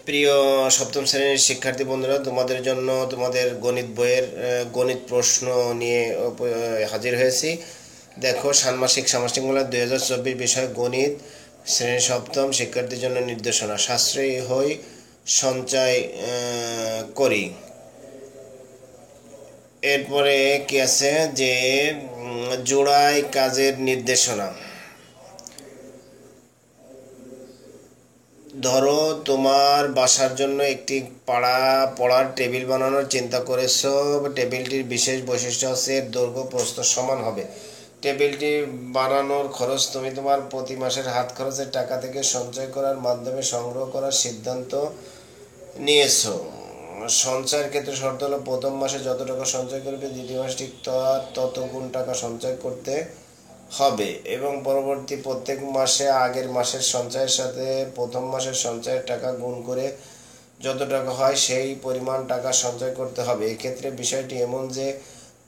প্রিয় সপ্তম শ্রেণীর শিক্ষার্থী বন্ধুরা, তোমাদের জন্য তোমাদের গণিত বইয়ের গণিত প্রশ্ন নিয়ে হাজির হয়েছি। দেখো, ষান্মাসিক সামষ্টিকমূলক 2024 বিষয় গণিত, শ্রেণী সপ্তম, শিক্ষার্থীর জন্য নির্দেশনা। সাশ্রয়ী হই, সঞ্চয় করি। এরপরে কি আছে যে জোড়ায় কাজের নির্দেশনা। ধরো, তোমার বাসার জন্য একটি পড়ার টেবিল বানানোর চিন্তা করেছো। টেবিলটির বিশেষ বৈশিষ্ট্য হচ্ছে এর দৈর্ঘ্য প্রস্থ সমান হবে। টেবিলটি বানানোর খরচ তুমি তোমার প্রতি মাসের হাত খরচের টাকা থেকে সঞ্চয় করার মাধ্যমে সংগ্রহ করার সিদ্ধান্ত নিয়েছো। সঞ্চয়ের ক্ষেত্রে শর্ত হলো, প্রথম মাসে যত টাকা সঞ্চয় করবে দ্বিতীয় মাসে ঠিক তত গুণ টাকা সঞ্চয় করতে হবে এবং পরবর্তী প্রত্যেক মাসে আগের মাসের সঞ্চয়ের সাথে প্রথম মাসের সঞ্চয়ের টাকা গুণ করে যত টাকা হয় সেই পরিমাণ টাকা সঞ্চয় করতে হবে। এক্ষেত্রে বিষয়টি এমন যে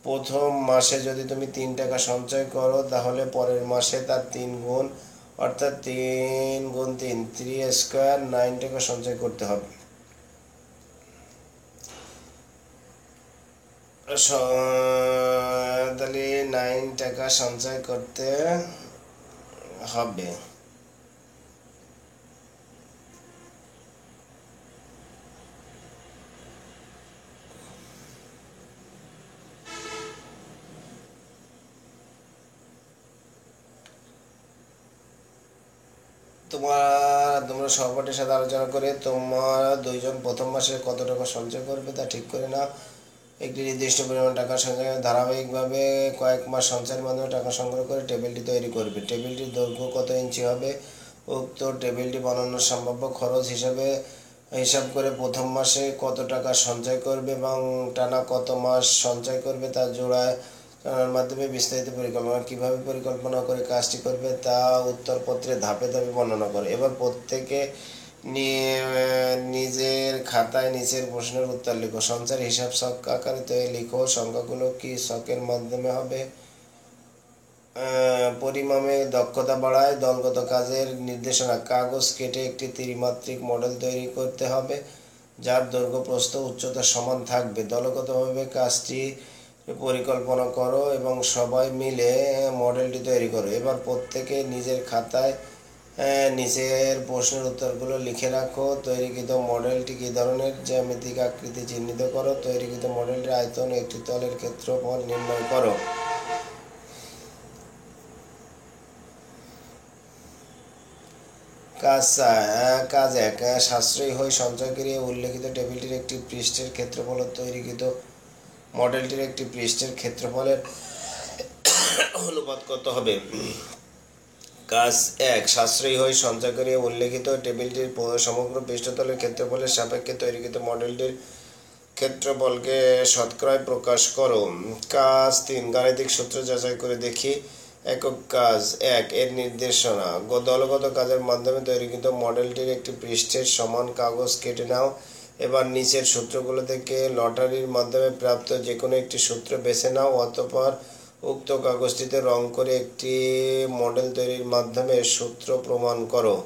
প্রথম মাসে যদি তুমি 3 টাকা সঞ্চয় করো, তাহলে পরের মাসে তার 3 গুণ, অর্থাৎ 3 গুণ 3 3 স্কোয়ার 9 টাকা সঞ্চয় করতে হবে। তাহলে 9 টাকা সঞ্চয় করতে হবে। তোমরা সহপাঠীর সাথে আলোচনা করে তোমরা দুইজন প্রথম মাসে কত টাকা সঞ্চয় করবে তা ঠিক করে নাও। একটি নির্দিষ্ট পরিমাণ টাকা সঞ্চয় ধারাবাহিকভাবে কয়েক মাস সঞ্চয়ের মাধ্যমে টাকা সংগ্রহ করে টেবিলটি তৈরি করবে। টেবিলটির দৈর্ঘ্য কত ইঞ্চি হবে? উক্ত টেবিলটি বানানোর সম্ভাব্য খরচ হিসাব করে প্রথম মাসে কত টাকা সঞ্চয় করবে এবং টানা কত মাস সঞ্চয় করবে তা জোড়ায় মাধ্যমে বিস্তারিত পরিকল্পনা। কিভাবে পরিকল্পনা করে কাজটি করবে তা উত্তরপত্রে ধাপে ধাপে বর্ণনা করে। এবার প্রত্যেকে নিজের খাতায় নিচের প্রশ্নের উত্তর লিখো। সঞ্চয়ের হিসাব ছক আকারে তৈরি লিখো। সংখ্যাগুলো কি ছকের মাধ্যমে হবে? পরিমাপে দক্ষতা বাড়ায়। দলগত কাজের নির্দেশনা। কাগজ কেটে একটি ত্রিমাত্রিক মডেল তৈরি করতে হবে যার দৈর্ঘ্য প্রস্থ উচ্চতা সমান থাকবে। দলগতভাবে কাজটি পরিকল্পনা করো এবং সবাই মিলে মডেলটি তৈরি করো। এবার প্রত্যেকে নিজের খাতায় নিচের প্রশ্নের উত্তরগুলো লিখে রাখো। তৈরিকৃত মডেলটি কী ধরনের? জ্যামিতিক আকৃতি চিহ্নিত করো। তৈরিকৃত মডেলটির আয়তন, একটি তলের ক্ষেত্রফল নির্ণয় করো। কাজ 1, সাশ্রয়ী হয়ে সঞ্চয়কারী উল্লেখিত টেবিলটির একটি পৃষ্ঠের ক্ষেত্রফল ও তৈরিকৃত মডেলটির একটি পৃষ্ঠের ক্ষেত্রফলের অনুপাত কত হবে? কাজ 1, সাশ্রয়ী হয়ে সঞ্চয়কারী উল্লেখিত টেবিলটির সমগ্র পৃষ্ঠতলের ক্ষেত্রফলের সাপেক্ষে তৈরিকৃত মডেলটির ক্ষেত্রফলকে শতকরায় প্রকাশ করো। কাজ 3, গাণিতিক সূত্র যাচাই করে দেখি। একক কাজ 1 এর নির্দেশনা। দলগত কাজের মাধ্যমে তৈরিকৃত মডেলটির একটি পৃষ্ঠের সমান কাগজ কেটে নাও। এবার নিচের সূত্রগুলো থেকে লটারির মাধ্যমে প্রাপ্ত যে কোনো একটি সূত্র বেছে নাও। অতঃপর উক্ত কাগজটিতে রং করে একটি মডেল তৈরির মাধ্যমে সূত্র প্রমাণ করো।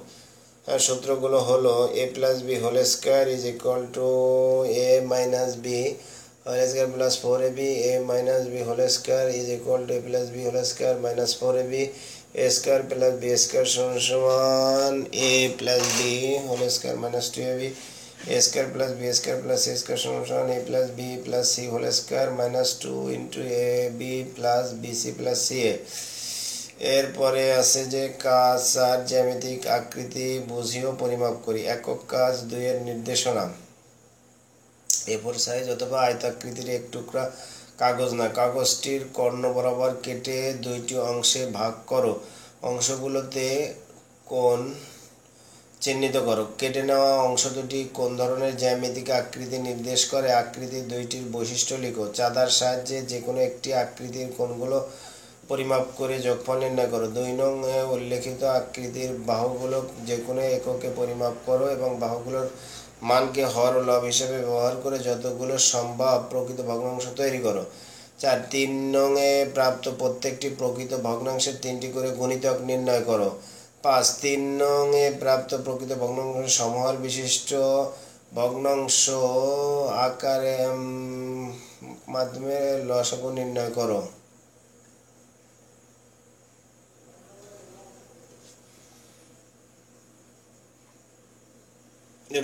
সূত্রগুলো হলো a + b whole square is equal to a - b whole square plus 4ab, a - b whole square is equal to a + b whole square minus 4ab, a square plus b square সমান a + b whole square minus 2ab, a square plus b square plus c square সমান a + b plus c whole square minus 2 into ab plus bc plus ca। এরপরে আছে যে কাজ 4, জ্যামিতিক আকৃতি বুঝিও পরিমাপ করি। একক কাজ 2 এর নির্দেশনা। A4 সাইজ অথবা আয়তাকৃতির এক টুকরা কাগজ না, কাগজটির কর্ণ বরাবর কেটে 2টি অংশে ভাগ করো। অংশগুলোতে কোণ চিহ্নিত করো। কেটে নেওয়া অংশ দুটি কোন ধরনের জ্যামিতিক আকৃতি নির্দেশ করে? আকৃতির 2টির বৈশিষ্ট্য লিখো। চাঁদার সাহায্যে যে কোনো একটি আকৃতির কোণগুলো পরিমাপ করে যোগফল নির্ণয় করো। 2 নং উল্লেখিত আকৃতির বাহুগুলো যে কোনো এককে পরিমাপ করো এবং বাহুগুলোর মানকে হর ও লব হিসেবে ব্যবহার করে যতগুলো সম্ভব প্রকৃত ভগ্নাংশ তৈরি করো। 4, 3 নং প্রাপ্ত প্রত্যেকটি প্রকৃত ভগ্নাংশের 3টি করে গুণিতক নির্ণয় করো। 5 3 নং এ প্রাপ্ত প্রকৃত ভগ্নাংশ সমহর বিশিষ্ট ভগ্নাংশ আকারে মাধ্যমে লসাগু নির্ণয় করো।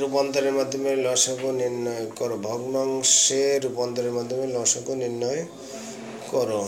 রূপান্তরের মাধ্যমে লসাগু নির্ণয় করো। ভগ্নাংশের রূপান্তরের মাধ্যমে লসাগু নির্ণয় করো।